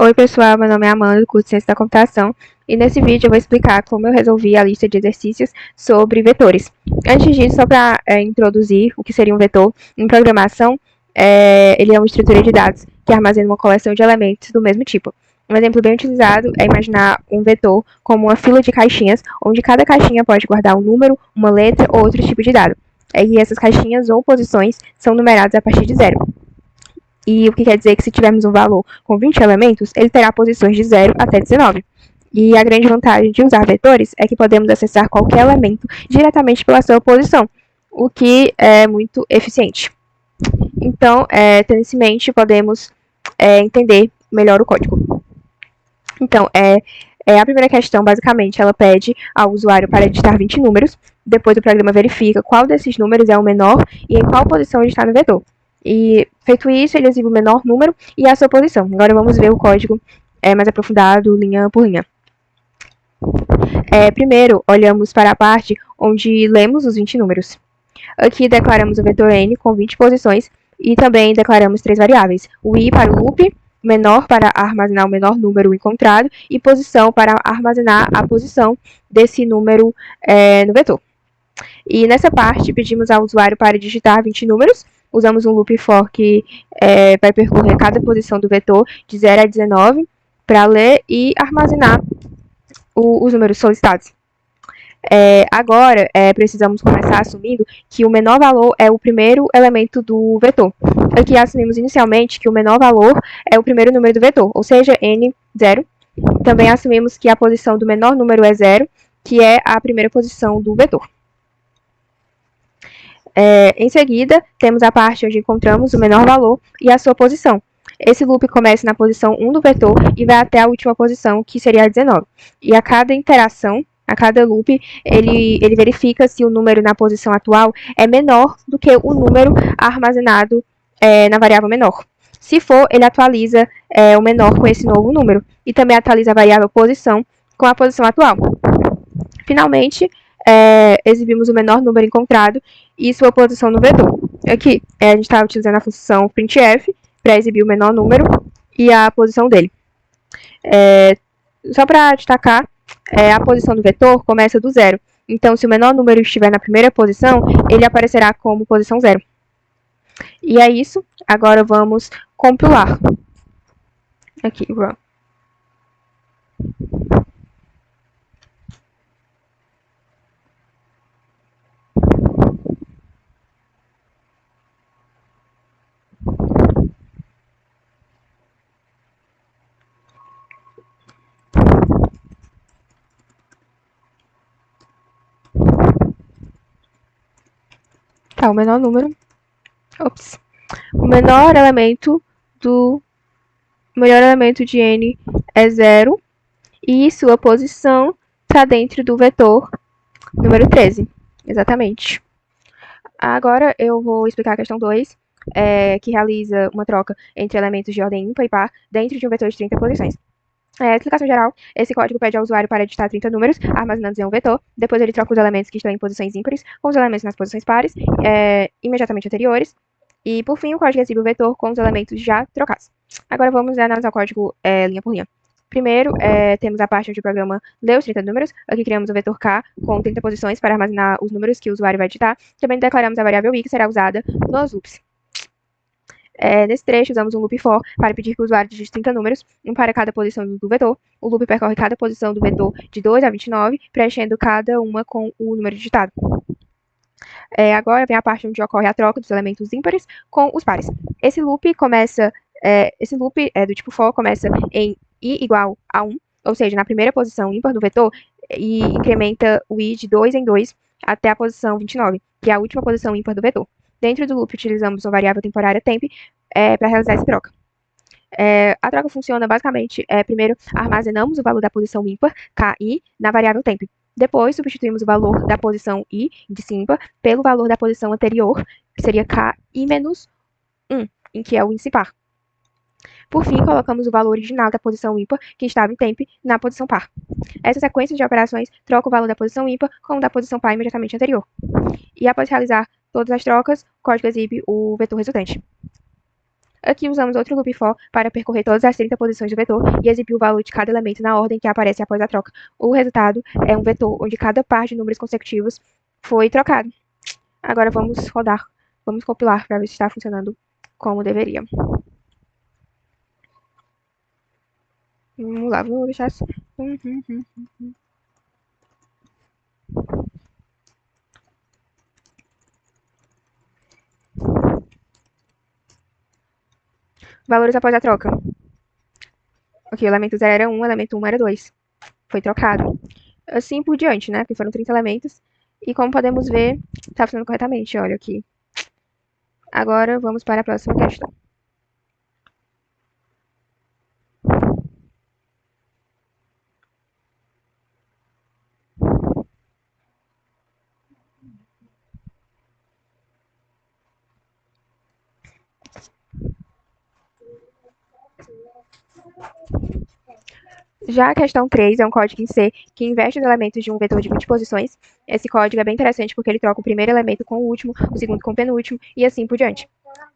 Oi pessoal, meu nome é Amanda, do curso de Ciência da Computação, e nesse vídeo eu vou explicar como eu resolvi a lista de exercícios sobre vetores. Antes disso, só para introduzir o que seria um vetor, em programação, ele é uma estrutura de dados que armazena uma coleção de elementos do mesmo tipo. Um exemplo bem utilizado é imaginar um vetor como uma fila de caixinhas, onde cada caixinha pode guardar um número, uma letra ou outro tipo de dado. E essas caixinhas ou posições são numeradas a partir de zero. E o que quer dizer que se tivermos um valor com 20 elementos, ele terá posições de 0 até 19. E a grande vantagem de usar vetores é que podemos acessar qualquer elemento diretamente pela sua posição, o que é muito eficiente. Então, tendo isso em mente, podemos entender melhor o código. Então, a primeira questão, basicamente, ela pede ao usuário para digitar 20 números, depois o programa verifica qual desses números é o menor e em qual posição ele está no vetor. E, feito isso, ele exibe o menor número e a sua posição. Agora vamos ver o código mais aprofundado, linha por linha. Primeiro, olhamos para a parte onde lemos os 20 números. Aqui declaramos o vetor n com 20 posições e também declaramos 3 variáveis. O i para o loop, menor para armazenar o menor número encontrado e posição para armazenar a posição desse número no vetor. E nessa parte, pedimos ao usuário para digitar 20 números. Usamos um loop for que vai percorrer cada posição do vetor de 0 a 19 para ler e armazenar os números solicitados. Agora, precisamos começar assumindo que o menor valor é o primeiro elemento do vetor. Aqui assumimos inicialmente que o menor valor é o primeiro número do vetor, ou seja, n0. Também assumimos que a posição do menor número é 0, que é a primeira posição do vetor. Em seguida, temos a parte onde encontramos o menor valor e a sua posição. Esse loop começa na posição 1 do vetor e vai até a última posição, que seria a 19. E a cada interação, a cada loop, ele verifica se o número na posição atual é menor do que o número armazenado na variável menor. Se for, ele atualiza o menor com esse novo número e também atualiza a variável posição com a posição atual. Finalmente, exibimos o menor número encontrado e sua posição no vetor. Aqui, a gente está utilizando a função printf para exibir o menor número e a posição dele. Só para destacar, a posição do vetor começa do zero. Então, se o menor número estiver na primeira posição, ele aparecerá como posição 0. E é isso. Agora vamos compilar. Aqui, run. Tá, o menor número. Ops. O menor elemento de n é 0 e sua posição está dentro do vetor número 13. Exatamente. Agora eu vou explicar a questão 2, que realiza uma troca entre elementos de ordem ímpar e par dentro de um vetor de 30 posições. Explicação geral, esse código pede ao usuário para digitar 30 números, armazenados em um vetor, depois ele troca os elementos que estão em posições ímpares com os elementos nas posições pares, imediatamente anteriores, e por fim o código exibe o vetor com os elementos já trocados. Agora vamos analisar o código linha por linha. Primeiro, temos a parte onde o programa lê os 30 números. Aqui criamos o vetor k com 30 posições para armazenar os números que o usuário vai digitar. Também declaramos a variável i, que será usada nos loops. Nesse trecho, usamos um loop for para pedir que o usuário digite 30 números, um para cada posição do vetor. O loop percorre cada posição do vetor de 2 a 29, preenchendo cada uma com o número digitado. Agora vem a parte onde ocorre a troca dos elementos ímpares com os pares. Esse loop do tipo for começa em i igual a 1, ou seja, na primeira posição ímpar do vetor, e incrementa o i de 2 em 2 até a posição 29, que é a última posição ímpar do vetor. Dentro do loop, utilizamos uma variável temporária temp para realizar essa troca. A troca funciona basicamente, primeiro armazenamos o valor da posição ímpar, ki, na variável temp. Depois, substituímos o valor da posição i, índice ímpar, pelo valor da posição anterior, que seria ki menos 1, em que é o índice par. Por fim, colocamos o valor original da posição ímpar, que estava em temp, na posição par. Essa sequência de operações troca o valor da posição ímpar com o da posição par imediatamente anterior. E após realizar todas as trocas, o código exibe o vetor resultante. Aqui usamos outro loop for para percorrer todas as 30 posições do vetor e exibir o valor de cada elemento na ordem que aparece após a troca. O resultado é um vetor onde cada par de números consecutivos foi trocado. Agora vamos rodar, vamos compilar para ver se está funcionando como deveria. Vamos lá, vou deixar assim. Valores após a troca. Ok, o elemento 0 era 1, o elemento 1 era 2. Foi trocado. Assim por diante, né? Porque foram 30 elementos. E como podemos ver, está funcionando corretamente. Olha aqui. Agora vamos para a próxima questão. Já a questão 3 é um código em C que inverte os elementos de um vetor de 20 posições. Esse código é bem interessante porque ele troca o primeiro elemento com o último, o segundo com o penúltimo e assim por diante.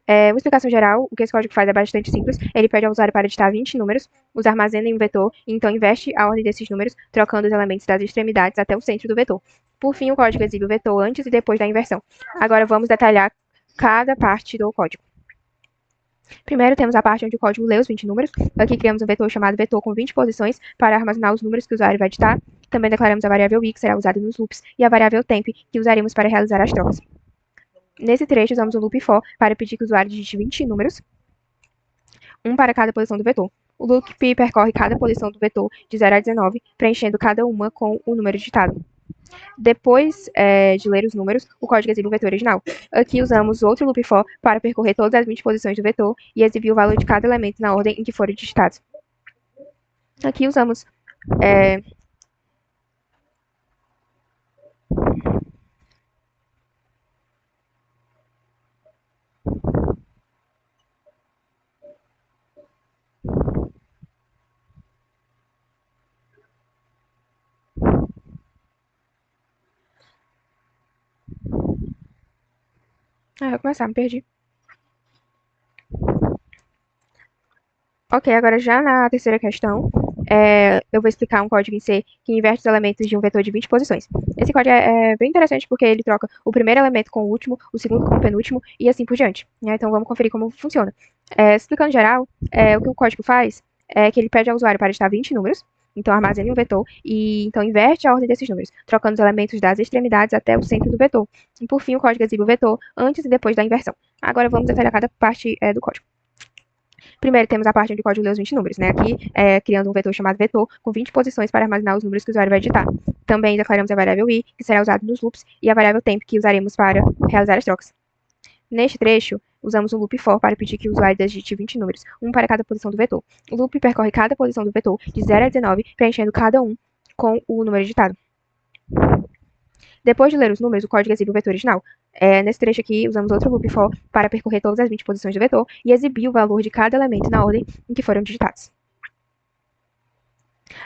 Uma explicação geral, o que esse código faz é bastante simples. Ele pede ao usuário para digitar 20 números, os armazena em um vetor e então inverte a ordem desses números, trocando os elementos das extremidades até o centro do vetor. Por fim, o código exibe o vetor antes e depois da inversão. Agora vamos detalhar cada parte do código. Primeiro temos a parte onde o código lê os 20 números. Aqui criamos um vetor chamado vetor com 20 posições para armazenar os números que o usuário vai digitar. Também declaramos a variável i, que será usada nos loops, e a variável temp, que usaremos para realizar as trocas. Nesse trecho, usamos o loop for para pedir que o usuário digite 20 números, um para cada posição do vetor. O loop percorre cada posição do vetor de 0 a 19, preenchendo cada uma com o número digitado. Depois de ler os números, o código exibe o vetor original. Aqui usamos outro loop for para percorrer todas as 20 posições do vetor e exibir o valor de cada elemento na ordem em que foram digitados. Aqui usamos vou começar, me perdi. Ok, agora já na terceira questão, eu vou explicar um código em C que inverte os elementos de um vetor de 20 posições. Esse código é bem interessante porque ele troca o primeiro elemento com o último, o segundo com o penúltimo e assim por diante. Então vamos conferir como funciona. Explicando em geral, o que o código faz é que ele pede ao usuário para digitar 20 números, então armazena em um vetor e então inverte a ordem desses números, trocando os elementos das extremidades até o centro do vetor. E por fim, o código exibe o vetor antes e depois da inversão. Agora vamos detalhar cada parte do código. Primeiro, temos a parte onde o código lê os 20 números, né? Aqui, criando um vetor chamado vetor, com 20 posições para armazenar os números que o usuário vai digitar. Também declaramos a variável i, que será usada nos loops, e a variável temp, que usaremos para realizar as trocas. Neste trecho, usamos um loop for para pedir que o usuário digite 20 números, um para cada posição do vetor. O loop percorre cada posição do vetor de 0 a 19, preenchendo cada um com o número digitado. Depois de ler os números, o código exibe o vetor original. Nesse trecho aqui, usamos outro loop for para percorrer todas as 20 posições do vetor e exibir o valor de cada elemento na ordem em que foram digitados.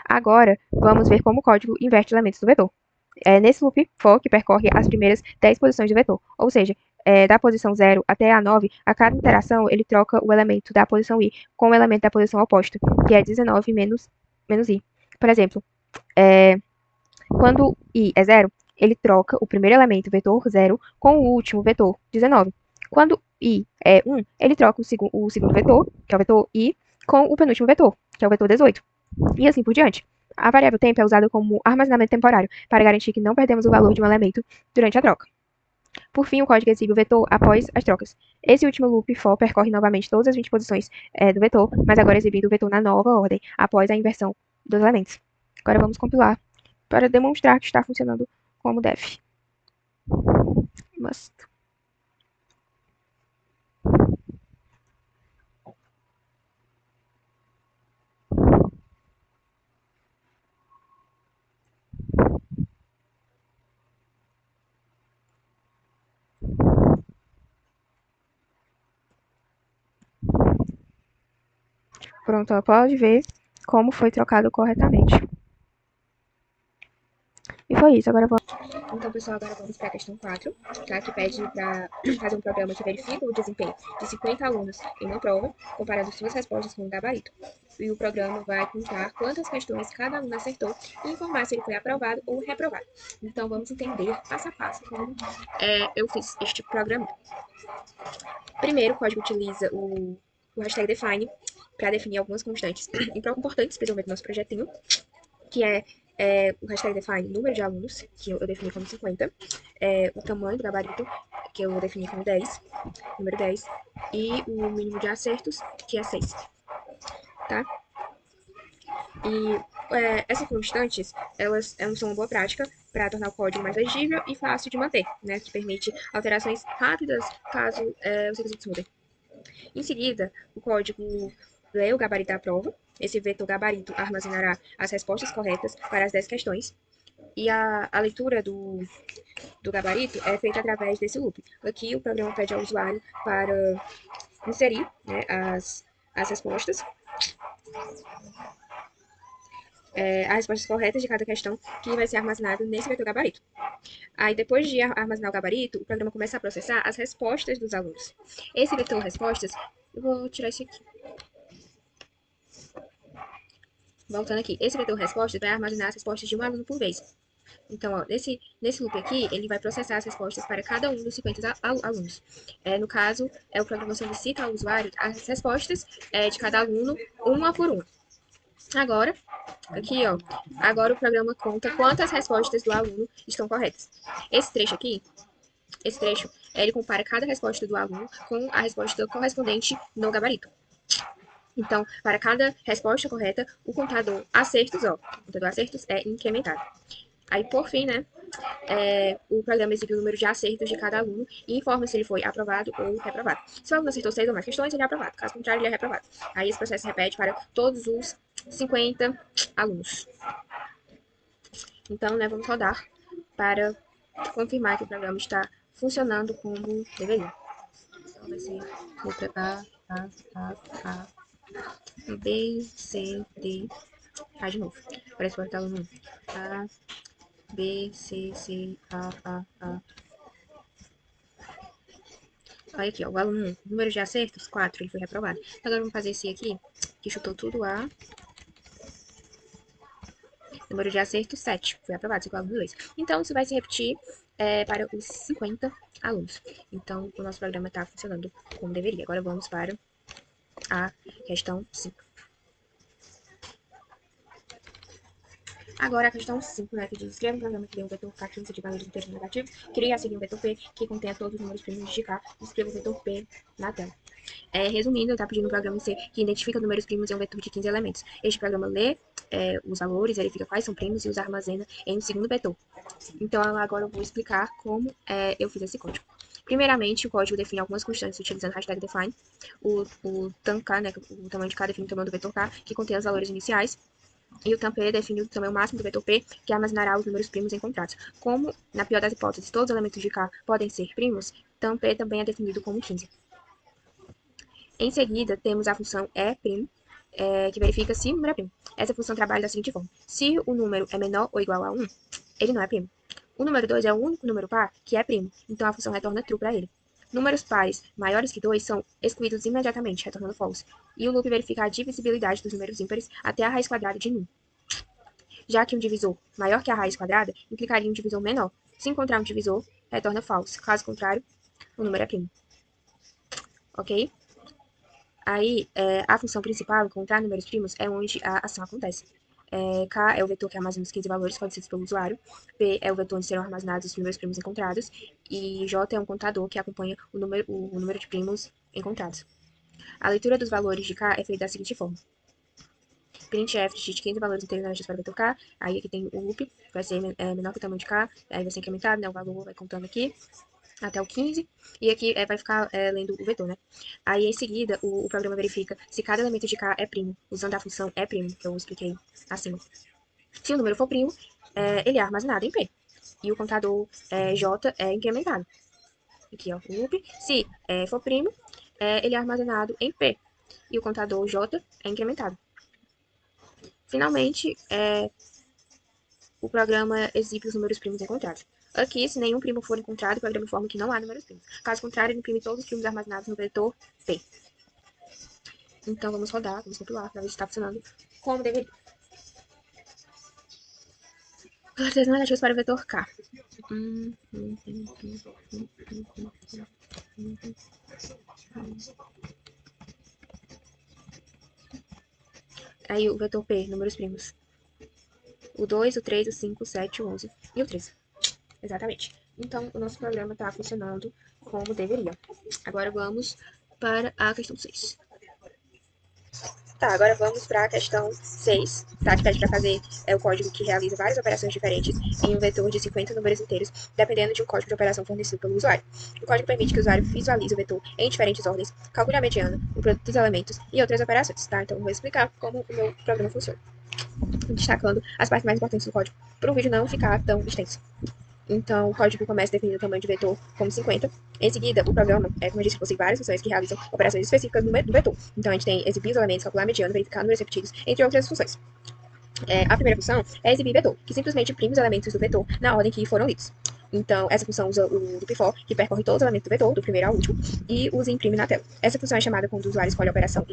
Agora, vamos ver como o código inverte os elementos do vetor. Nesse loop for, que percorre as primeiras 10 posições do vetor, ou seja, da posição 0 até a 9, a cada interação ele troca o elemento da posição i com o elemento da posição oposta, que é 19 menos i. Por exemplo, quando i é 0, ele troca o primeiro elemento, vetor 0, com o último vetor, 19. Quando i é 1, ele troca o segundo vetor, que é o vetor i, com o penúltimo vetor, que é o vetor 18. E assim por diante. A variável tempo é usada como armazenamento temporário, para garantir que não perdemos o valor de um elemento durante a troca. Por fim, o código exibe o vetor após as trocas. Esse último loop for percorre novamente todas as 20 posições do vetor, mas agora exibindo o vetor na nova ordem, após a inversão dos elementos. Agora vamos compilar para demonstrar que está funcionando como deve. Must. Pronto, ela pode ver como foi trocado corretamente. E foi isso, agora eu vou Então, pessoal, agora vamos para a questão 4, tá? Que pede para fazer um programa que verifica o desempenho de 50 alunos em uma prova, comparando suas respostas com o gabarito. E o programa vai contar quantas questões cada aluno acertou e informar se ele foi aprovado ou reprovado. Então, vamos entender passo a passo como eu fiz este programa. Primeiro, o código utiliza o hashtag define para definir algumas constantes importantes, especialmente no nosso projetinho, que é o hashtag define número de alunos, que eu defini como 50, o tamanho do gabarito, que eu defini como 10, número 10, e o mínimo de acertos, que é 6, tá? E essas constantes, elas são uma boa prática para tornar o código mais legível e fácil de manter, né? Que permite alterações rápidas caso os requisitos mudem. Em seguida, o código lê o gabarito da prova. Esse vetor gabarito armazenará as respostas corretas para as 10 questões. E a leitura do gabarito é feita através desse loop. Aqui o programa pede ao usuário para inserir, né, as respostas, as respostas corretas de cada questão que vai ser armazenado nesse vetor gabarito. Aí, depois de armazenar o gabarito, o programa começa a processar as respostas dos alunos. Esse vetor respostas, eu vou tirar isso aqui. Voltando aqui, esse vetor respostas vai armazenar as respostas de um aluno por vez. Então, ó, nesse loop aqui, ele vai processar as respostas para cada um dos 50 alunos. No caso, o programa solicita ao usuário as respostas de cada aluno, uma por uma. Agora, aqui, ó, agora o programa conta quantas respostas do aluno estão corretas. Esse trecho aqui, ele compara cada resposta do aluno com a resposta correspondente no gabarito. Então, para cada resposta correta, o contador acertos, é incrementado. Aí, por fim, né, o programa exibe o número de acertos de cada aluno e informa se ele foi aprovado ou reprovado. Se o aluno acertou 6 ou mais questões, ele é aprovado. Caso contrário, ele é reprovado. Aí, esse processo se repete para todos os 50 alunos. Então, né, vamos rodar para confirmar que o programa está funcionando como deveria. Então, vai ser letra A, B, C, D. De novo. Parece que vai estar aluno 1. A, B, C, A. Olha aqui, ó, o aluno 1. Número de acertos, 4. Ele foi reprovado. Agora vamos fazer esse aqui, que chutou tudo A. Número de acertos, 7. Foi aprovado, esse aqui é o aluno 2. Então, isso vai se repetir para os 50 alunos. Então, o nosso programa está funcionando como deveria. Agora vamos para a questão 5. Agora a questão 5, né, que diz: escreva um programa que dê um vetor K15 de valores inteiros negativos, crie a seguir um vetor P que contenha todos os números primos de K e escreva o vetor P na tela. Resumindo, está pedindo um programa C que identifica números primos em um vetor de 15 elementos. Este programa lê os valores, verifica quais são primos e os armazena em um segundo vetor. Então, agora eu vou explicar como eu fiz esse código. Primeiramente, o código define algumas constantes utilizando hashtag define. O tam K, né, o tamanho de K define o tamanho do vetor K, que contém os valores iniciais. E o tam P define o tamanho máximo do vetor P, que armazenará os números primos encontrados. Como, na pior das hipóteses, todos os elementos de K podem ser primos, tam P também é definido como 15. Em seguida, temos a função E', que verifica se o número é primo. Essa função trabalha da seguinte forma: se o número é menor ou igual a 1, ele não é primo. O número 2 é o único número par que é primo, então a função retorna true para ele. Números pares maiores que 2 são excluídos imediatamente, retornando false. E o loop verifica a divisibilidade dos números ímpares até a raiz quadrada de número. Já que um divisor maior que a raiz quadrada implicaria um divisor menor. Se encontrar um divisor, retorna false. Caso contrário, o número é primo. Ok? Aí, a função principal, encontrar números primos, é onde a ação acontece. K é o vetor que armazena os 15 valores fornecidos pelo usuário. P é o vetor onde serão armazenados os números primos encontrados. E J é um contador que acompanha o número de primos encontrados. A leitura dos valores de K é feita da seguinte forma: printf digite 15 valores inteiros para o vetor K. Aí aqui tem o loop, vai ser menor que o tamanho de K. Aí vai ser incrementado, né? O valor vai contando aqui até o 15, e aqui vai ficar lendo o vetor, né? Aí, em seguida, o programa verifica se cada elemento de K é primo, usando a função é primo, que eu expliquei acima. Se o número for primo, ele é armazenado em P, e o contador J é incrementado. Aqui, ó, o loop. Se for primo, ele é armazenado em P, e o contador J é incrementado. Finalmente, o programa exibe os números primos encontrados. Aqui, se nenhum primo for encontrado, o programa informa que não há números primos. Caso contrário, ele imprime todos os primos armazenados no vetor P. Então, vamos rodar, vamos compilar, para ver se está funcionando como deveria. Caracteres negativos para o vetor K. Aí o vetor P, números primos. O 2, o 3, o 5, o 7, o 11 e o 13. Exatamente. Então, o nosso programa está funcionando como deveria. Agora vamos para a questão 6. Tá, agora vamos para a questão 6, tá? Que pede para fazer o código que realiza várias operações diferentes em um vetor de 50 números inteiros, dependendo de um código de operação fornecido pelo usuário. O código permite que o usuário visualize o vetor em diferentes ordens, calcule a mediana, o produto dos elementos e outras operações, tá? Então, eu vou explicar como o meu programa funciona, destacando as partes mais importantes do código, para o vídeo não ficar tão extenso. Então, o código começa definindo o tamanho de vetor como 50. Em seguida, o programa, como eu disse, possui várias funções que realizam operações específicas do vetor. Então, a gente tem exibir os elementos, calcular a mediana, verificar números repetidos, entre outras funções. A primeira função é exibir vetor, que simplesmente imprime os elementos do vetor na ordem que foram lidos. Então, essa função usa o loop for, que percorre todos os elementos do vetor, do primeiro ao último, e os imprime na tela. Essa função é chamada quando o usuário escolhe a operação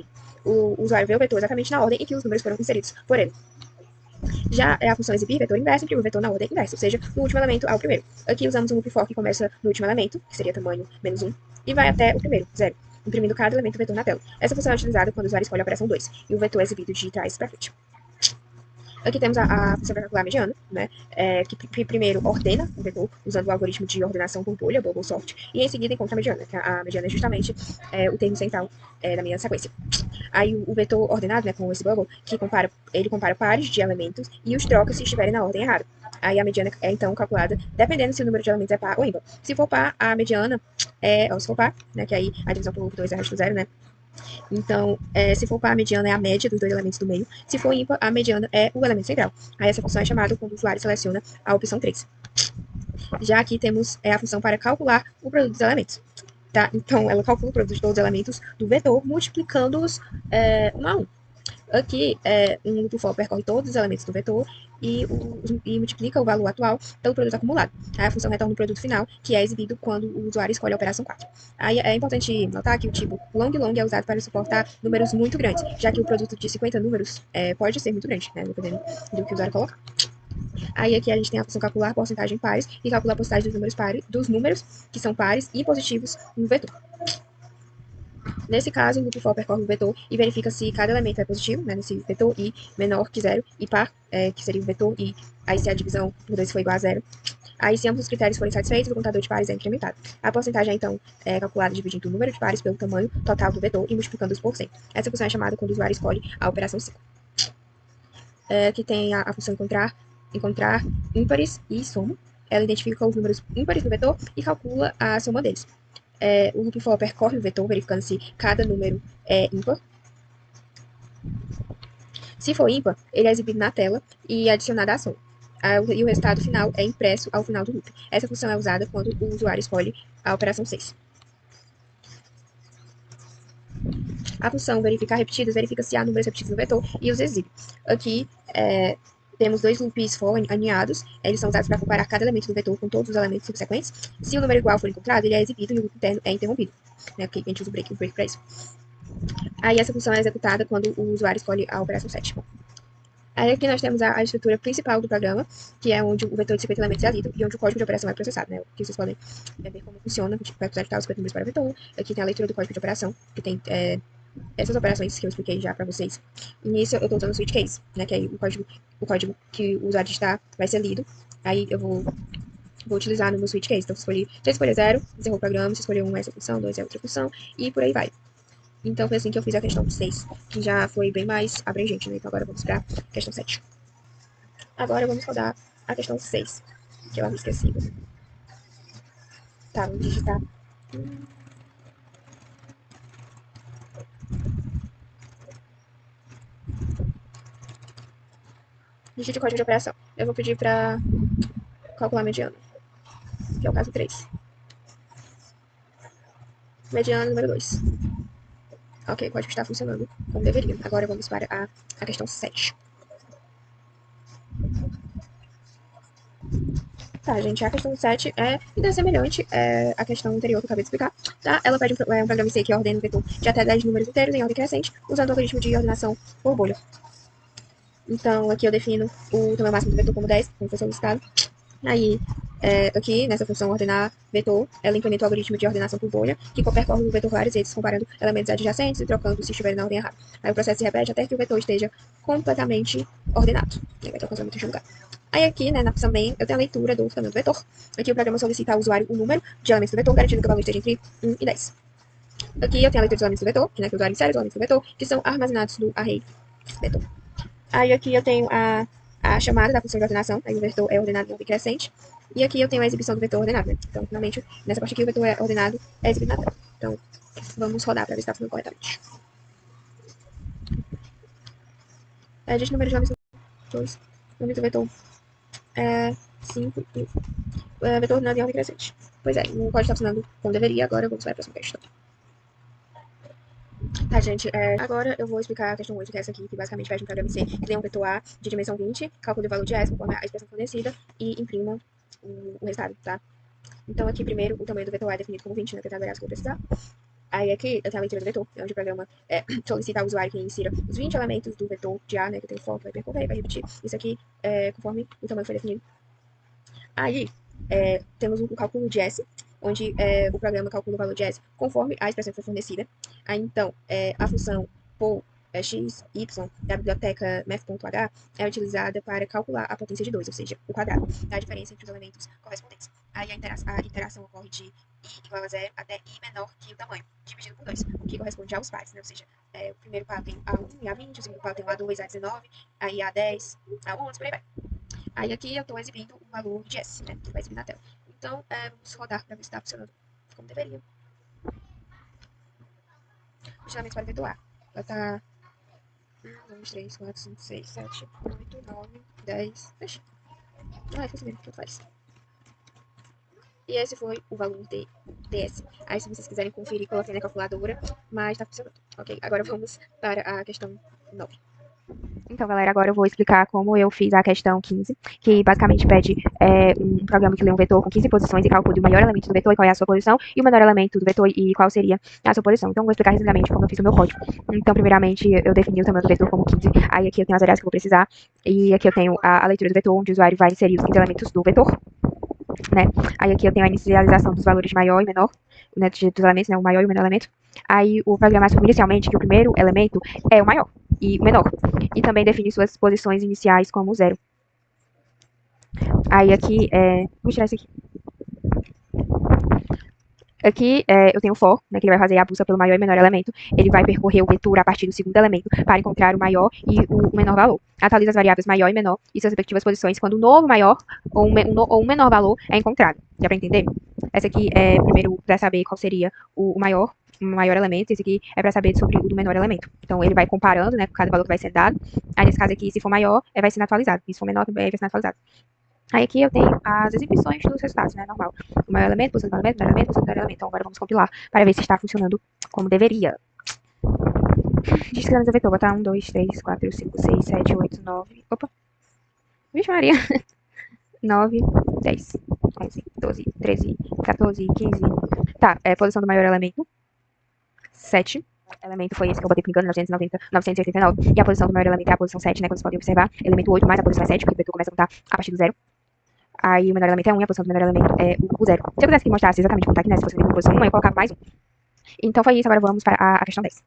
1. O usuário vê o vetor exatamente na ordem em que os números foram inseridos por ele. Já a função exibir vetor inverso imprime o vetor na ordem inversa, ou seja, do último elemento ao primeiro. Aqui usamos um loop for que começa no último elemento, que seria tamanho menos 1, e vai até o primeiro, 0, imprimindo cada elemento do vetor na tela. Essa função é utilizada quando o usuário escolhe a operação 2, e o vetor é exibido de trás para frente. Aqui temos a função para calcular a mediana, né, que primeiro ordena o vetor, usando o algoritmo de ordenação por bolha, bubble sort, e em seguida encontra a mediana, que a mediana é justamente o termo central da minha sequência. Aí o vetor ordenado, né, com esse bubble, ele compara pares de elementos e os troca se estiverem na ordem errada. Aí a mediana é então calculada dependendo se o número de elementos é par ou ímpar. Se for par, a mediana se for par, né, que aí a divisão por 2 é o resto do zero, né? Então, se for par, a mediana é a média dos dois elementos do meio. Se for ímpar, a mediana é o elemento central. Aí essa função é chamada quando o usuário seleciona a opção 3. Já aqui temos a função para calcular o produto dos elementos. Tá? Então, ela calcula o produto de todos os elementos do vetor, multiplicando-os 1 a 1. Aqui, um loop for percorre todos os elementos do vetor e multiplica o valor atual pelo produto acumulado. Aí a função retorna o produto final, que é exibido quando o usuário escolhe a operação 4. Aí é importante notar que o tipo long é usado para suportar números muito grandes, já que o produto de 50 números pode ser muito grande, né, dependendo do que o usuário colocar. Aí aqui a gente tem a função calcular porcentagem em pares e calcular a porcentagem dos números que são pares e positivos no vetor. Nesse caso, o loop for percorre o vetor e verifica se cada elemento é positivo, né, nesse vetor i menor que zero, e par, que seria o vetor i, aí se a divisão por 2 for igual a zero. Aí, se ambos os critérios forem satisfeitos, o contador de pares é incrementado. A porcentagem é, então, calculada dividindo o número de pares pelo tamanho total do vetor e multiplicando-os por 100. Essa função é chamada quando o usuário escolhe a operação 5. Que tem a função encontrar ímpares e soma. Ela identifica os números ímpares do vetor e calcula a soma deles. O loop for percorre o vetor, verificando se cada número é ímpar. Se for ímpar, ele é exibido na tela e adicionado à soma. E o resultado final é impresso ao final do loop. Essa função é usada quando o usuário escolhe a operação 6. A função verificar repetidas verifica se há números repetidos no vetor e os exibe. Aqui temos dois loops for aninhados. Eles são usados para comparar cada elemento do vetor com todos os elementos subsequentes. Se o número igual for encontrado, ele é exibido e o loop interno é interrompido. Aqui a gente usa o break para isso. Aí essa função é executada quando o usuário escolhe a operação 7. Aí aqui nós temos a estrutura principal do programa, que é onde o vetor de 50 elementos é lido e onde o código de operação é processado, né? Aqui vocês podem ver como funciona, tipo, vai executar os 50 números para o vetor. Aqui tem a leitura do código de operação, que tem essas operações que eu expliquei já para vocês. E nisso eu estou usando o switch case, né? Que aí o código que o usuário digitar vai ser lido. Aí eu vou utilizar no meu switch case. Então, se eu escolher 0, encerrou o programa. Se escolher 1 é essa função, 2 é outra função, e por aí vai. Então, foi assim que eu fiz a questão 6, que já foi bem mais abrangente, né? Então, agora vamos para a questão 7. Agora vamos rodar a questão 6, que eu havia esquecido. Tá, vamos digitar. Digite o código de operação. Eu vou pedir para calcular a mediana, que é o caso 3. Mediana número 2. Ok, o código está funcionando como deveria. Agora vamos para a questão 7. Tá, gente, a questão 7 é ainda semelhante à questão anterior que eu acabei de explicar, tá? Ela pede um programa C que ordena um vetor de até 10 números inteiros em ordem crescente, usando o algoritmo de ordenação por bolha. Então, aqui eu defino o tamanho máximo do vetor como 10, como foi solicitado. Aí, aqui, nessa função ordenar vetor, ela implementa o algoritmo de ordenação por bolha, que percorre o vetor várias vezes, comparando elementos adjacentes e trocando se estiverem na ordem errada. Aí o processo se repete até que o vetor esteja completamente ordenado. Ele vai trocando em lugar. Aí aqui, né, na opção main, eu tenho a leitura do tamanho do vetor. Aqui o programa solicita ao usuário o número de elementos do vetor, garantindo que o valor esteja entre 1 e 10. Aqui eu tenho a leitura dos elementos do vetor, né, que o usuário insere os elementos do vetor, que são armazenados no array vetor. Aí aqui eu tenho a chamada da função de ordenação, aí o vetor é ordenado em ordem crescente. E aqui eu tenho a exibição do vetor ordenado, né? Então, finalmente, nessa parte aqui, o vetor é ordenado, é exibido na tela. Então, vamos rodar para ver se está funcionando corretamente. Gente, número de elementos do 2, elemento do vetor 5 e vetor ordenado em ordem crescente. Pois é, o código está funcionando como deveria, agora vamos para a próxima questão. Tá, gente, agora eu vou explicar a questão 8, que é essa aqui, que basicamente pede um programa C, que tem um vetor A de dimensão 20, calcule o valor de S conforme a expressão fornecida e imprima o resultado, tá? Então, aqui, primeiro, o tamanho do vetor A é definido como 20, né, que é a variável que eu vou precisar. Aí, aqui, eu tenho a leitura do vetor, onde o programa solicita ao usuário que insira os 20 elementos do vetor de A, né, que eu tenho foco, vai percorrer, vai repetir. Isso aqui, conforme o tamanho foi definido. Aí, temos o cálculo de S, onde o programa calcula o valor de S conforme a expressão que foi fornecida. Aí, então, a função por x, y da biblioteca math.h é utilizada para calcular a potência de 2, ou seja, o quadrado da diferença entre os elementos correspondentes. Aí a iteração ocorre de i igual a 0 até i menor que o tamanho, dividido por 2, o que corresponde aos pares, né? Ou seja, o primeiro par tem A1 e A20, o segundo par tem o A2 e A19, aí A10, A11, por aí vai. Aí aqui eu estou exibindo o valor de S, né? Que vai exibir na tela. Então, vamos rodar para ver se está funcionando como deveria. Funcionamento para o vetor A. Ela está 1, 2, 3, 4, 5, 6, 7, 8, 9, 10. Ixi. Não é funcionamento, tanto faz. E esse foi o valor de DS. Aí, se vocês quiserem conferir, coloquei na calculadora, mas está funcionando. Ok, agora vamos para a questão 9. Então, galera, agora eu vou explicar como eu fiz a questão 15, que basicamente pede um programa que lê um vetor com 15 posições e calcule o maior elemento do vetor e qual é a sua posição, e o menor elemento do vetor e qual seria a sua posição. Então, eu vou explicar resumidamente como eu fiz o meu código. Então, primeiramente, eu defini o tamanho do vetor como 15, aí aqui eu tenho as variáveis que eu vou precisar, e aqui eu tenho a leitura do vetor, onde o usuário vai inserir os 15 elementos do vetor, né? Aí aqui eu tenho a inicialização dos valores de maior e menor, né, dos elementos, né, o maior e o menor elemento. Aí o programa assume inicialmente que o primeiro elemento é o maior e o menor. E também define suas posições iniciais como 0. Aí aqui, vou tirar isso aqui. Aqui eu tenho o for, né, que ele vai fazer a busca pelo maior e menor elemento. Ele vai percorrer o vetor a partir do segundo elemento para encontrar o maior e o menor valor. Atualiza as variáveis maior e menor e suas respectivas posições quando um novo maior ou um menor valor é encontrado. Dá para entender? Essa aqui é primeiro para saber qual seria o maior elemento. Esse aqui é para saber sobre o do menor elemento. Então ele vai comparando, né, com cada valor que vai ser dado. Aí nesse caso aqui, se for maior, vai ser atualizado. E se for menor, também vai ser atualizado. Aí aqui eu tenho as exibições dos resultados, né, normal. O maior elemento, posição do elemento, menor elemento, posição do menor elemento. Então agora vamos compilar para ver se está funcionando como deveria. Descrevemos o vetor, botar 1, 2, 3, 4, 5, 6, 7, 8, 9. Opa! Vixe Maria! 9, 10, 11, 12, 13, 14, 15. Tá, posição do maior elemento, 7. O elemento foi esse que eu botei clicando, 989. E a posição do maior elemento é a posição 7, né? Como vocês podem observar. Elemento 8 mais a posição é 7, porque o vetor começa a contar a partir do 0. Aí o menor elemento é 1 e a posição do menor elemento é o 0. Se eu quisesse que mostrasse exatamente como tá aqui, né? Se fosse a posição 1, eu colocava mais 1. Então foi isso, agora vamos para a questão 10.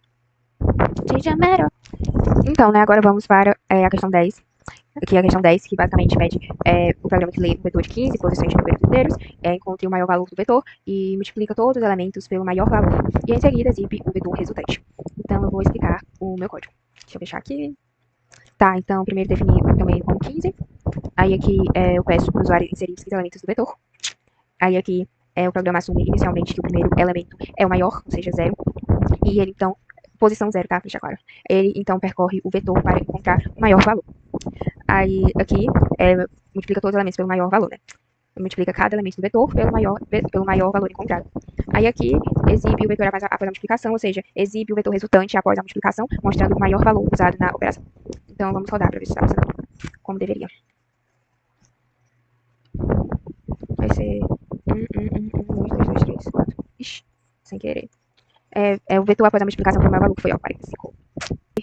Então, né, agora vamos para a questão 10. Aqui a questão 10, que basicamente pede o programa que lê um vetor de 15 posições de números inteiros, encontre o maior valor do vetor e multiplica todos os elementos pelo maior valor. E em seguida exibe o vetor resultante. Então eu vou explicar o meu código. Deixa eu fechar aqui. Tá, então primeiro definir o tamanho como 15. Aí aqui eu peço para o usuário inserir os 15 elementos do vetor. Aí aqui o programa assume inicialmente que o primeiro elemento é o maior, ou seja, 0. E ele então, posição 0, tá? Deixa claro. Ele então percorre o vetor para encontrar o maior valor. Aí aqui multiplica todos os elementos pelo maior valor, né? Multiplica cada elemento do vetor pelo maior valor encontrado. Aí aqui exibe o vetor após a multiplicação, ou seja, exibe o vetor resultante após a multiplicação, mostrando o maior valor usado na operação. Então vamos rodar para ver se está funcionando como deveria. ser 2, 3, 4. Ixi, sem querer. O vetor após a multiplicação pelo maior valor, que foi 45.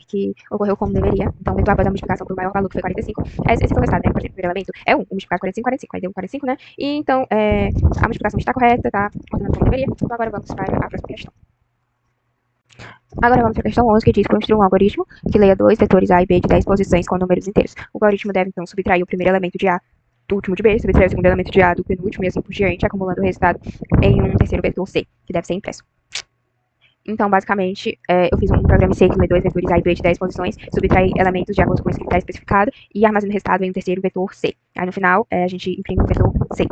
Que ocorreu como deveria. Então, o vetor após a multiplicação pelo maior valor, que foi 45. Esse foi o resultado, né? Por exemplo, o primeiro elemento é 1, multiplicado 45, 45. Aí deu 45, né? E então, a multiplicação está correta, tá? Ordenando como deveria. Então, agora vamos para a próxima questão. Agora vamos para a questão 11, que diz: construa um algoritmo que leia dois vetores A e B de 10 posições com números inteiros. O algoritmo deve, então, subtrair o primeiro elemento de A do último de B, subtrair o segundo elemento de A do penúltimo e assim por diante, acumulando o resultado em um terceiro vetor C, que deve ser impresso. Então, basicamente, eu fiz um programa C que lê dois vetores A e B de 10 posições, subtrai elementos de acordo com o que está especificado e armazena o resultado em um terceiro vetor C. Aí, no final, a gente imprime o vetor C.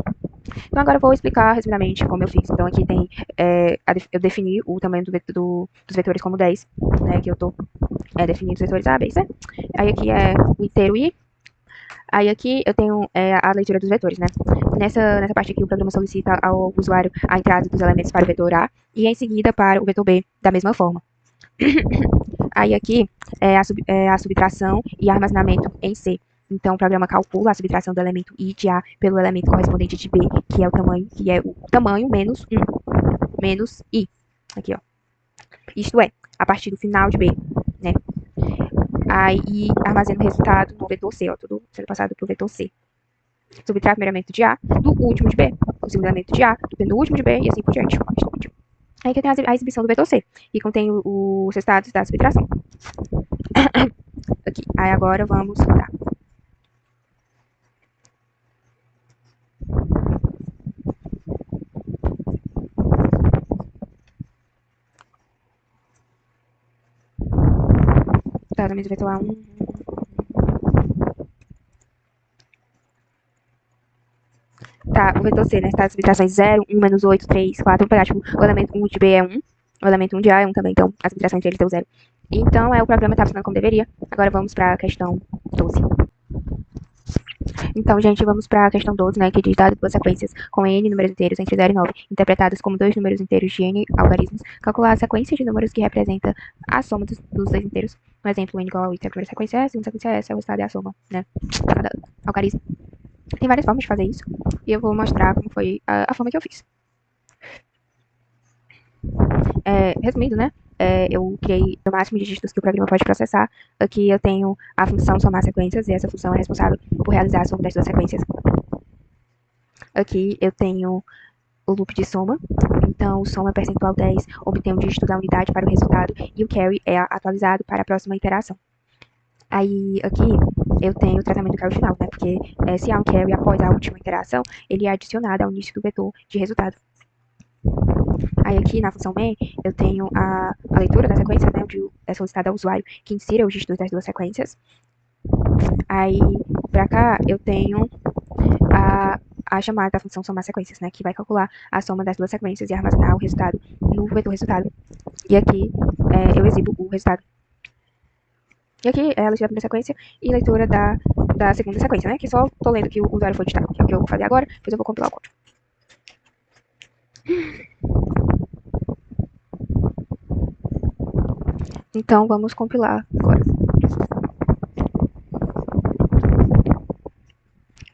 Então, agora eu vou explicar resumidamente como eu fiz. Então, aqui tem, eu defini o tamanho dos vetores como 10, né, que eu estou definindo os vetores A, B e C. Aí, aqui é o inteiro I. Aí, aqui eu tenho a leitura dos vetores, né. Nessa parte aqui, o programa solicita ao usuário a entrada dos elementos para o vetor A e, em seguida, para o vetor B, da mesma forma. Aí, aqui é a subtração e armazenamento em C. Então, o programa calcula a subtração do elemento I de A pelo elemento correspondente de B, que é o tamanho menos 1, menos I. Aqui, ó. Isto é, a partir do final de B, né? Aí, armazena o resultado no vetor C, ó, tudo sendo passado para o vetor C. Subtrai o primeiro elemento de A do último de B, o segundo elemento de A do penúltimo de B e assim por diante. Aí que eu tenho a exibição do vetor C, que contém os resultados da subtração. Aqui. Aí agora vamos rodar. Tá, também do vetor A1. Tá, o vetor C, né? Tá, as subtrações 0, 1, menos 8, 3, 4. Vou pegar, tipo, o elemento 1 de B é 1. O elemento 1 de A é 1 também, então a subtração entre eles deu 0. Então, o programa tá funcionando como deveria. Agora vamos pra questão 12. Então, gente, vamos para a questão 12, né, que diz: dado duas sequências com n números inteiros entre 0 e 9, interpretadas como dois números inteiros de n algarismos, calcular a sequência de números que representa a soma dos dois inteiros. No exemplo, n igual a 8 é a primeira sequência, a segunda sequência é essa, o resultado é a soma, né, cada algarismo. Tem várias formas de fazer isso, e eu vou mostrar como foi a forma que eu fiz. Resumindo, né, eu criei o máximo de dígitos que o programa pode processar. Aqui eu tenho a função somar sequências, e essa função é responsável por realizar a soma das duas sequências. Aqui eu tenho o loop de soma, então o soma percentual 10 obtém um dígito da unidade para o resultado e o carry é atualizado para a próxima iteração. Aí aqui eu tenho o tratamento do carry final, né, porque se há um carry após a última iteração, ele é adicionado ao início do vetor de resultado. Aí aqui na função main eu tenho a leitura da sequência, né, onde é solicitado ao usuário que insira os dígitos das duas sequências. Aí pra cá eu tenho a chamada da função somar sequências, né, que vai calcular a soma das duas sequências e armazenar o resultado no vetor resultado. E aqui eu exibo o resultado. E aqui é a leitura da primeira sequência e leitura da segunda sequência, né, que só tô lendo que o usuário for digitar, que é o que eu vou fazer agora, depois eu vou compilar o código. Então, vamos compilar agora.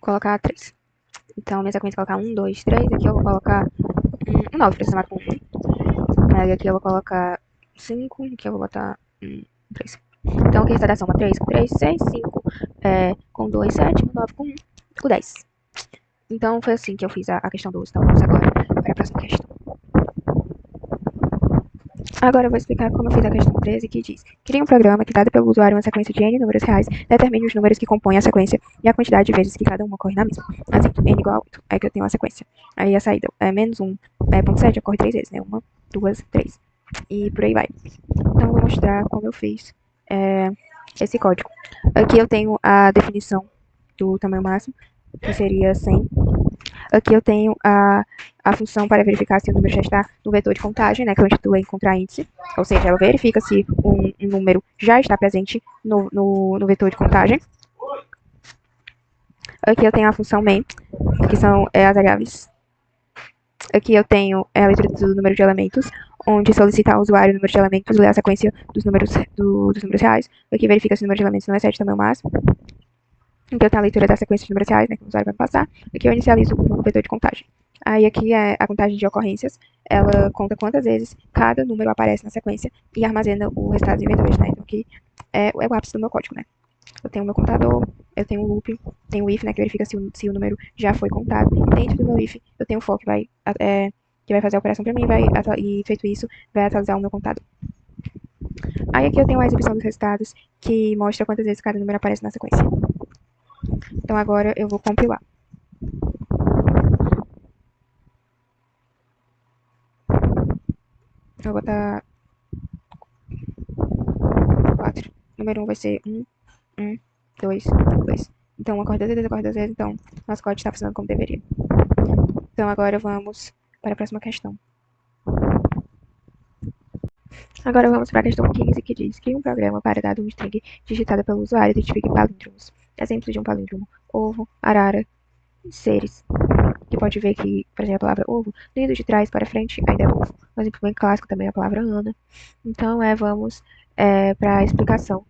Colocar 3. Então, minha sequência é colocar 1, 2, 3. Aqui eu vou colocar 9 para somar com 1. Aí aqui eu vou colocar 5. Aqui eu vou botar 3. Então, aqui está da soma 3 com 3, 6, 5 com 2, 7, 9 com 1, com 10. Então, foi assim que eu fiz a questão 12. Então, vamos agora para a próxima questão. Agora eu vou explicar como eu fiz a questão 13, que diz: crie um programa que, dado pelo usuário uma sequência de n números reais, determine os números que compõem a sequência e a quantidade de vezes que cada uma ocorre na mesma. Exemplo, n igual a 8, é que eu tenho uma sequência. Aí a saída é menos 1,7, ocorre 3 vezes, né? 1, 2, 3. E por aí vai. Então, eu vou mostrar como eu fiz esse código. Aqui eu tenho a definição do tamanho máximo, que seria 100. Aqui eu tenho a função para verificar se o número já está no vetor de contagem, né, que eu instituí em contraíndice, ou seja, ela verifica se um número já está presente no vetor de contagem. Aqui eu tenho a função main, que são as variáveis. Aqui eu tenho a leitura do número de elementos, onde solicita ao usuário o número de elementos, ler a sequência dos números reais. Aqui verifica se o número de elementos não excede também o máximo. Então tem a leitura das sequências numericiais, né, que o usuário vai passar. Aqui eu inicializo o vetor de contagem. Aí aqui é a contagem de ocorrências. Ela conta quantas vezes cada número aparece na sequência e armazena o resultado em vetores, né? Então aqui é o ápice do meu código, né? Eu tenho o meu contador, eu tenho o loop, tenho o if, né, que verifica se o número já foi contado. E dentro do meu if, eu tenho o for que vai fazer a operação para mim e feito isso, vai atualizar o meu contador. Aí aqui eu tenho a exibição dos resultados, que mostra quantas vezes cada número aparece na sequência. Então agora eu vou compilar. Eu vou botar 4. Número 1 vai ser 1, 2, 2. Então, ocorre 2 vezes, ocorre 2 vezes, então nosso código está funcionando como deveria. Então agora vamos para a próxima questão. Agora vamos para a questão 15, que diz que um programa para dar um string digitada pelo usuário identifique palíndromos. Exemplos de um palíndromo: ovo, arara, seres. Que pode ver que, por exemplo, a palavra ovo, indo de trás para frente, ainda é ovo. Um exemplo bem clássico também é a palavra Ana. Então, vamos para a explicação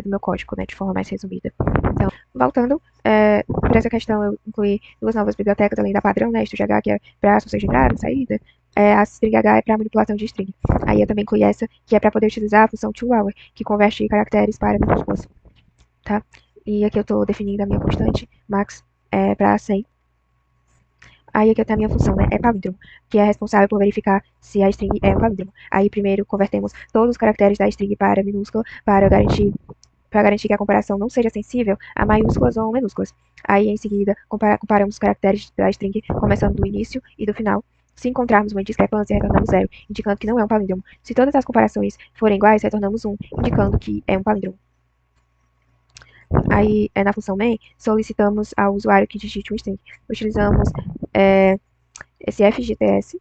do meu código, né, de forma mais resumida. Então, voltando, para essa questão, eu incluí duas novas bibliotecas, além da padrão, né, StringH, que é para as funções de entrada e saída. A stringh é para manipulação de string. Aí eu também incluí essa, que é para poder utilizar a função toHour, que converte caracteres para minúsculas, tá? E aqui eu estou definindo a minha constante, max, para 100. Aí aqui eu tenho a minha função, né? É palíndromo, que é responsável por verificar se a string é um palíndromo. Aí primeiro convertemos todos os caracteres da string para minúscula para garantir que a comparação não seja sensível a maiúsculas ou minúsculas. Aí em seguida comparamos os caracteres da string começando do início e do final. Se encontrarmos uma discrepância, retornamos 0, indicando que não é um palíndromo. Se todas as comparações forem iguais, retornamos 1, indicando que é um palíndromo. Aí, na função main, solicitamos ao usuário que digite um string. Utilizamos esse FGTS,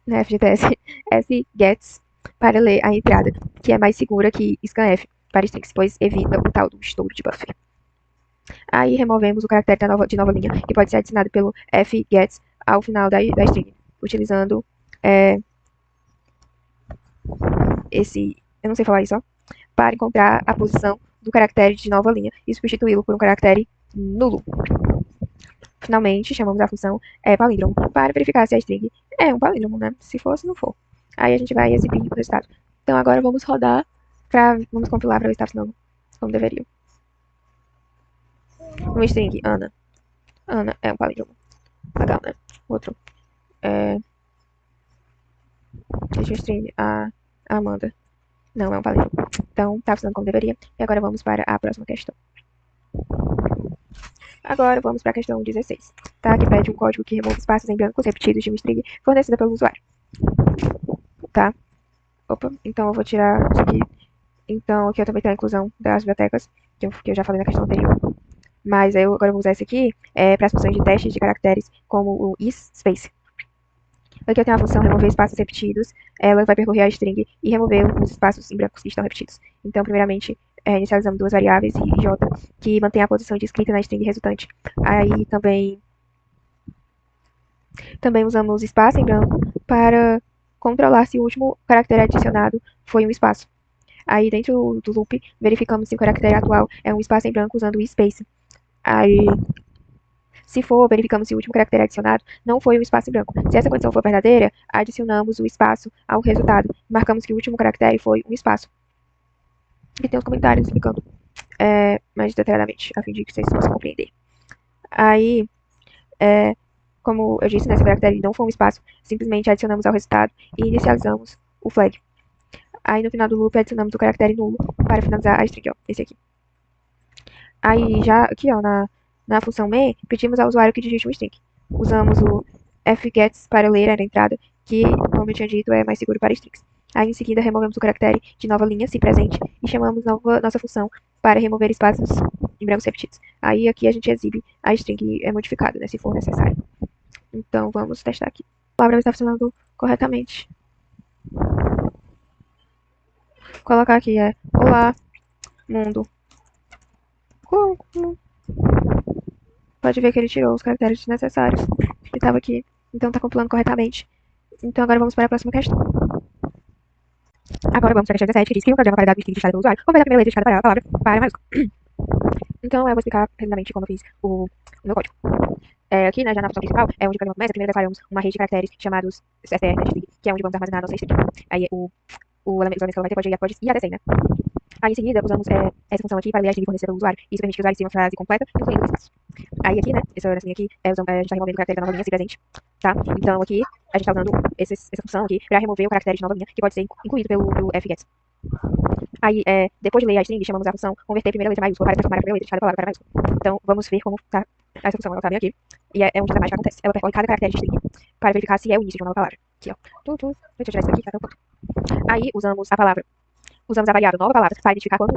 né, FGTS, fgets, para ler a entrada, que é mais segura que scanf para strings, pois evita o tal do estouro de buffer. Aí removemos o caractere de nova linha, que pode ser adicionado pelo fgets ao final da string, utilizando eu não sei falar isso, ó, para encontrar a posição do caractere de nova linha e substituí-lo por um caractere nulo. Finalmente, chamamos a função palíndromo para verificar se a string é um palíndromo, né? Se for, se não for. Aí a gente vai exibir o resultado. Então agora vamos rodar, vamos compilar para ver se está funcionando como deveria. No string Ana. Ana é um palíndromo. Legal, né? Outro. Deixa o string Amanda. Não é um palíndromo. Então está funcionando como deveria. E agora vamos para a próxima questão. Agora vamos para a questão 16, tá? Que pede um código que remove espaços em brancos repetidos de uma string fornecida pelo usuário, tá? Opa, então eu vou tirar isso aqui. Então aqui eu também tenho a inclusão das bibliotecas, que eu já falei na questão anterior. Mas eu agora vou usar esse aqui para as funções de teste de caracteres, como o isSpace. Aqui eu tenho a função remover espaços repetidos. Ela vai percorrer a string e remover os espaços em brancos que estão repetidos. Então, primeiramente, inicializamos duas variáveis, i e j, que mantém a posição de escrita na string resultante. Aí também usamos espaço em branco para controlar se o último caractere adicionado foi um espaço. Aí dentro do loop, verificamos se o caractere atual é um espaço em branco usando o space. Aí, se for, verificamos se o último caractere adicionado não foi um espaço em branco. Se essa condição for verdadeira, adicionamos o espaço ao resultado. Marcamos que o último caractere foi um espaço. E tem os comentários explicando mais detalhadamente, a fim de que vocês possam compreender. Aí, como eu disse, se o caractere não for um espaço, simplesmente adicionamos ao resultado e inicializamos o flag. Aí no final do loop adicionamos o caractere nulo para finalizar a string, ó, esse aqui. Aí já aqui, ó, na função main, pedimos ao usuário que digite um string. Usamos o fgets para ler a entrada, que, como eu tinha dito, é mais seguro para strings. Aí em seguida removemos o caractere de nova linha, se presente, e chamamos nossa função para remover espaços em brancos repetidos. Aí aqui a gente exibe a string modificada, né, se for necessário. Então vamos testar aqui. A palavra está funcionando corretamente. Vou colocar aqui olá, mundo. Pode ver que ele tirou os caracteres desnecessários que estava aqui. Então está compilando corretamente. Então agora vamos para a próxima questão. Agora vamos para a questão 17, que diz que um programa para dar do string digitada pelo usuário converte a primeira letra de cada palavra para maiúscula. Então, eu vou explicar resumidamente como eu fiz o meu código. Aqui, né, já na função principal, é onde o programa começa. Primeiro declaramos uma rede de caracteres chamados string, que é onde vamos armazenar a nossa string. Aí o elemento que ela vai ter pode ir até 100, né? Aí em seguida usamos essa função aqui para ler a string fornecida pelo usuário. Isso permite que o usuário tenha uma frase completa, incluindo o espaço. Aí aqui, né, essa linha aqui, a gente está removendo o caractere da nova linha se presente, tá? Então aqui, a gente está usando essa função aqui para remover o caractere de nova linha, que pode ser incluído pelo fget. Aí, depois de ler a string, chamamos a função converter a primeira letra maiúscula para transformar a primeira letra de cada palavra para maiúscula. Então, vamos ver como está essa função. Ela está bem aqui. E é onde a mágica acontece. Ela percorre cada caractere de string para verificar se é o início de uma nova palavra. Aqui, ó. Deixa eu tirar isso daqui, tá tão pronto. Aí, usamos a variável nova palavra para identificar quando um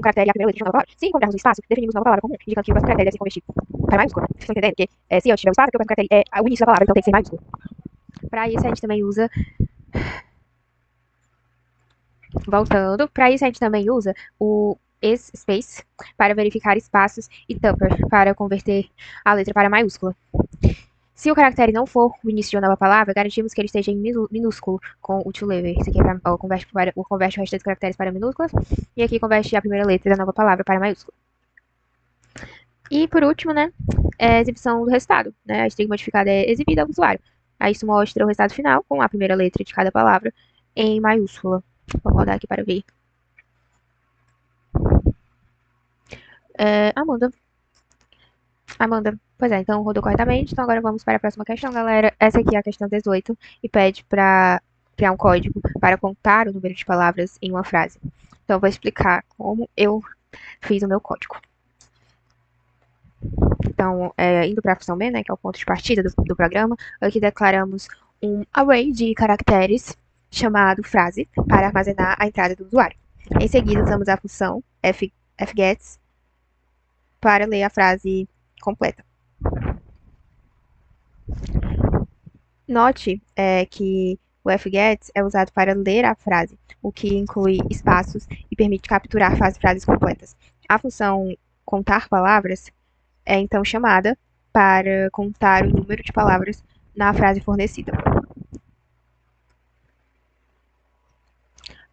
caractere é a primeira letra de uma nova palavra. Se encontrarmos um espaço, definimos nova palavra comum, indicando que o próximo caractere deve ser convertido para maiúscula. Vocês estão entendendo? Porque se antes tiver um espaço, porque o próximo caractere é o início da palavra, então tem que ser maiúsculo. Para isso, a gente também usa Voltando, para isso a gente também usa o space para verificar espaços e tupper para converter a letra para maiúscula. Se o caractere não for o início de uma nova palavra, garantimos que ele esteja em minúsculo com o toLever. Isso aqui é converte o resto dos caracteres para minúsculas e aqui converte a primeira letra da nova palavra para maiúscula. E por último, né, é a exibição do resultado. Né? A string modificada é exibida ao usuário. Aí isso mostra o resultado final com a primeira letra de cada palavra em maiúscula. Vou rodar aqui para ver. Amanda, pois é, então rodou corretamente. Então agora vamos para a próxima questão, galera. Essa aqui é a questão 18 e pede para criar um código para contar o número de palavras em uma frase. Então eu vou explicar como eu fiz o meu código. Então, indo para a função main, né, que é o ponto de partida do programa, aqui declaramos um array de caracteres chamado frase para armazenar a entrada do usuário. Em seguida, usamos a função fgets para ler a frase completa. Note que o fgets é usado para ler a frase, o que inclui espaços e permite capturar frases completas. A função contar palavras é então chamada para contar o número de palavras na frase fornecida.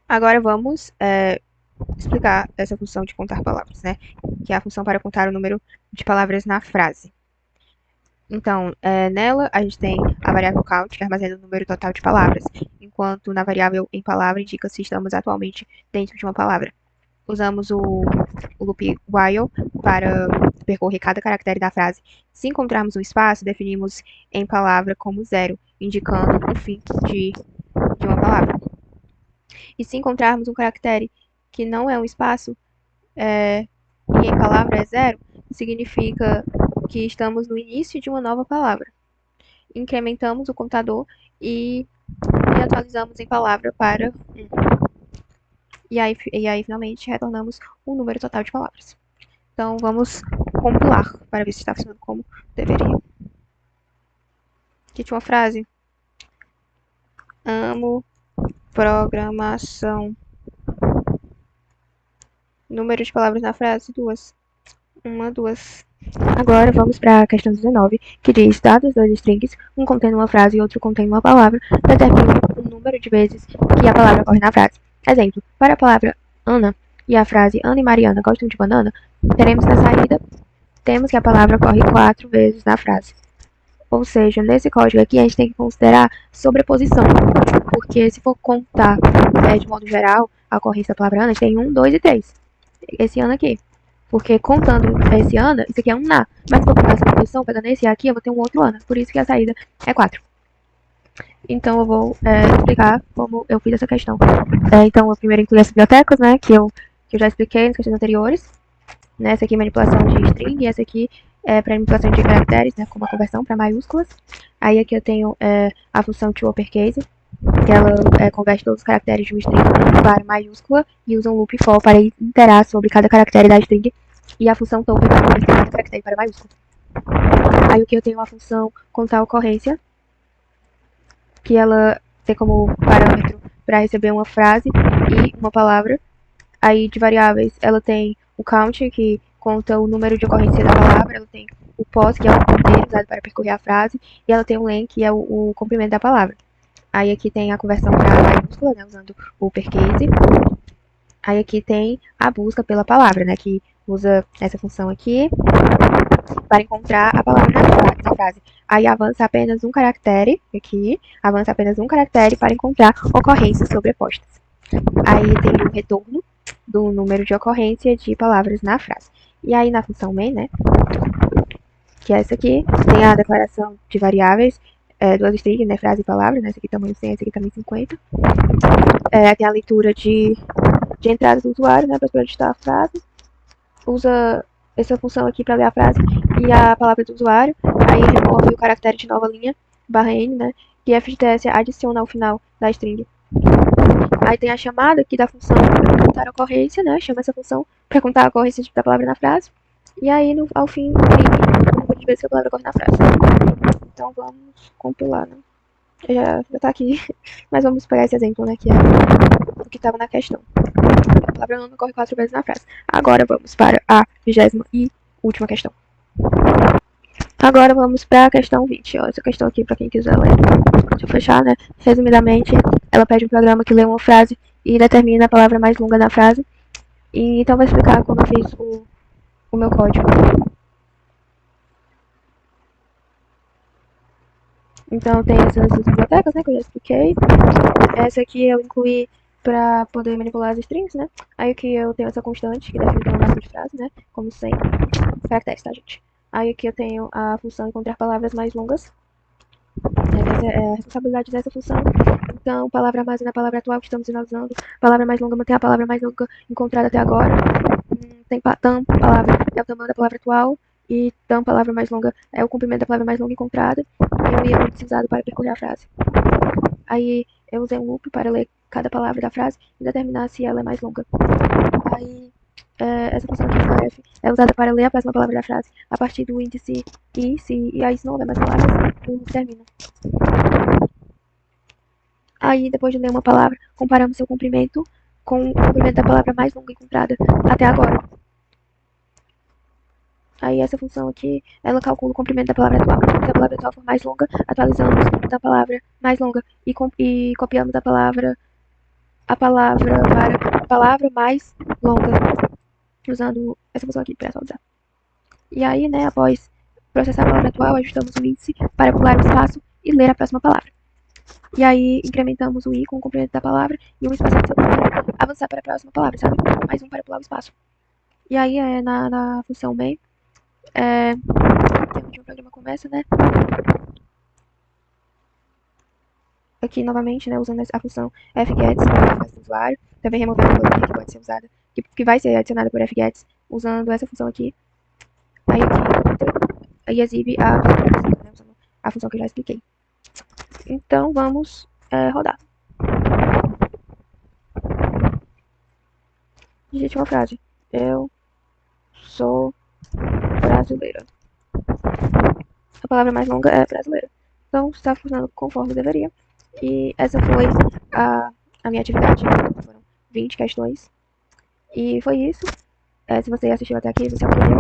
Agora vamos explicar essa função de contar palavras, né? Que é a função para contar o número de palavras na frase. Então, nela a gente tem a variável count, que armazena o número total de palavras, enquanto na variável em palavra indica se estamos atualmente dentro de uma palavra. Usamos o loop while para percorrer cada caractere da frase. Se encontrarmos um espaço, definimos em palavra como 0, indicando o fim de uma palavra. E se encontrarmos um caractere que não é um espaço e em palavra é 0, significa que estamos no início de uma nova palavra. Incrementamos o contador e atualizamos em palavra para 1. E aí, finalmente, retornamos o número total de palavras. Então, vamos compilar para ver se está funcionando como deveria. Aqui tinha uma frase. Amo programação. Número de palavras na frase, 2. 1, 2. Agora vamos para a questão 19, que diz: dados dois strings, um contém uma frase e outro contém uma palavra, determine o número de vezes que a palavra ocorre na frase. Exemplo: para a palavra Ana e a frase Ana e Mariana gostam de banana, teremos na saída, temos que a palavra ocorre 4 vezes na frase. Ou seja, nesse código aqui a gente tem que considerar sobreposição, porque se for contar de modo geral a ocorrência da palavra Ana, tem 1, 2 e 3. Esse ano aqui. Porque contando esse ano, isso aqui é um na. Mas se eu contar essa proposição, pegando esse aqui, eu vou ter um outro ano. Por isso que a saída é 4. Então eu vou explicar como eu fiz essa questão. Então eu primeiro incluí as bibliotecas, né? Que eu já expliquei nas questões anteriores. Essa aqui é manipulação de string e essa aqui é para manipulação de caracteres, né? Com uma conversão para maiúsculas. Aí aqui eu tenho a função toUpperCase, que ela converte todos os caracteres de uma string para maiúscula e usa um loop for para iterar sobre cada caractere da string e a função token para converter cada caractere para maiúscula. Aí aqui eu tenho a função contar ocorrência, que ela tem como parâmetro para receber uma frase e uma palavra. Aí de variáveis ela tem o count, que conta o número de ocorrência da palavra, ela tem o pos, que é o ponteiro usado para percorrer a frase, e ela tem o len, que é o comprimento da palavra. Aí aqui tem a conversão para maiúscula, né, usando o uppercase. Aí aqui tem a busca pela palavra, né, que usa essa função aqui para encontrar a palavra na frase. Aí avança apenas um caractere aqui, avança apenas um caractere para encontrar ocorrências sobrepostas. Aí tem o retorno do número de ocorrência de palavras na frase. E aí na função main, né, que é essa aqui, tem a declaração de variáveis, duas strings, né, frase e palavra, né, essa aqui tamanho 100, essa aqui tamanho 50. Tem a leitura de entrada do usuário, né, para digitar a frase. Usa essa função aqui para ler a frase e a palavra do usuário. Aí remove o caractere de nova linha, /n, né, que FGTS adiciona ao final da string. Aí tem a chamada aqui da função contar a ocorrência, né, chama essa função para contar a ocorrência da palavra na frase. E aí, ao fim, o número de vezes que a palavra ocorre na frase. Então, vamos compilar, né? Já tá aqui, mas vamos pegar esse exemplo, né, que é o que estava na questão. A palavra ano ocorre 4 vezes na frase. Agora vamos para a 20ª e última questão. Agora vamos para a questão 20. Ó, essa questão aqui, para quem quiser ler. Deixa eu fechar, né? Resumidamente, ela pede um programa que lê uma frase e determina a palavra mais longa na frase. E então, vou explicar como eu fiz o meu código. Então, tem essas bibliotecas, né, que eu já expliquei. Essa aqui eu incluí para poder manipular as strings, né? Aí aqui eu tenho essa constante, que define o número de frase, né? Como 100 caracteres, tá, gente? Aí aqui eu tenho a função encontrar palavras mais longas. Essa é a responsabilidade dessa função. Então, palavra armazena a palavra atual que estamos analisando. Palavra mais longa mantém a palavra mais longa encontrada até agora. Tem tam, palavra é o tamanho da palavra atual. E tam, palavra mais longa, é o comprimento da palavra mais longa encontrada. E o i é utilizado para percorrer a frase. Aí eu usei um loop para ler cada palavra da frase e determinar se ela é mais longa. Aí essa função aqui da f é usada para ler a próxima palavra da frase a partir do índice i, e aí se não houver mais palavras, o loop termina. Aí depois de ler uma palavra, comparamos seu comprimento com o comprimento da palavra mais longa encontrada até agora. Aí essa função aqui, ela calcula o comprimento da palavra atual. Se a palavra atual for mais longa, atualizamos da palavra mais longa e copiamos a palavra para a palavra mais longa, usando essa função aqui para atualizar. E aí, né, após processar a palavra atual, ajustamos o índice para pular o espaço e ler a próxima palavra. E aí, incrementamos o i com o comprimento da palavra e um espaço adicional para avançar para a próxima palavra, sabe? Mais um para pular o espaço. E aí, na função main, onde o programa começa, né? Aqui, novamente, né, usando a função fgets para a do usuário, também removendo a linha que pode ser usada, que vai ser adicionada por fgets, usando essa função aqui. Aí aqui, aí exibe a função, né, usando a função que eu já expliquei. Então, vamos rodar. Digite uma frase. Eu sou brasileira. A palavra mais longa é brasileira. Então, está funcionando conforme deveria. E essa foi a minha atividade. Foram 20 questões. E foi isso. Se você assistiu até aqui, você aprendeu.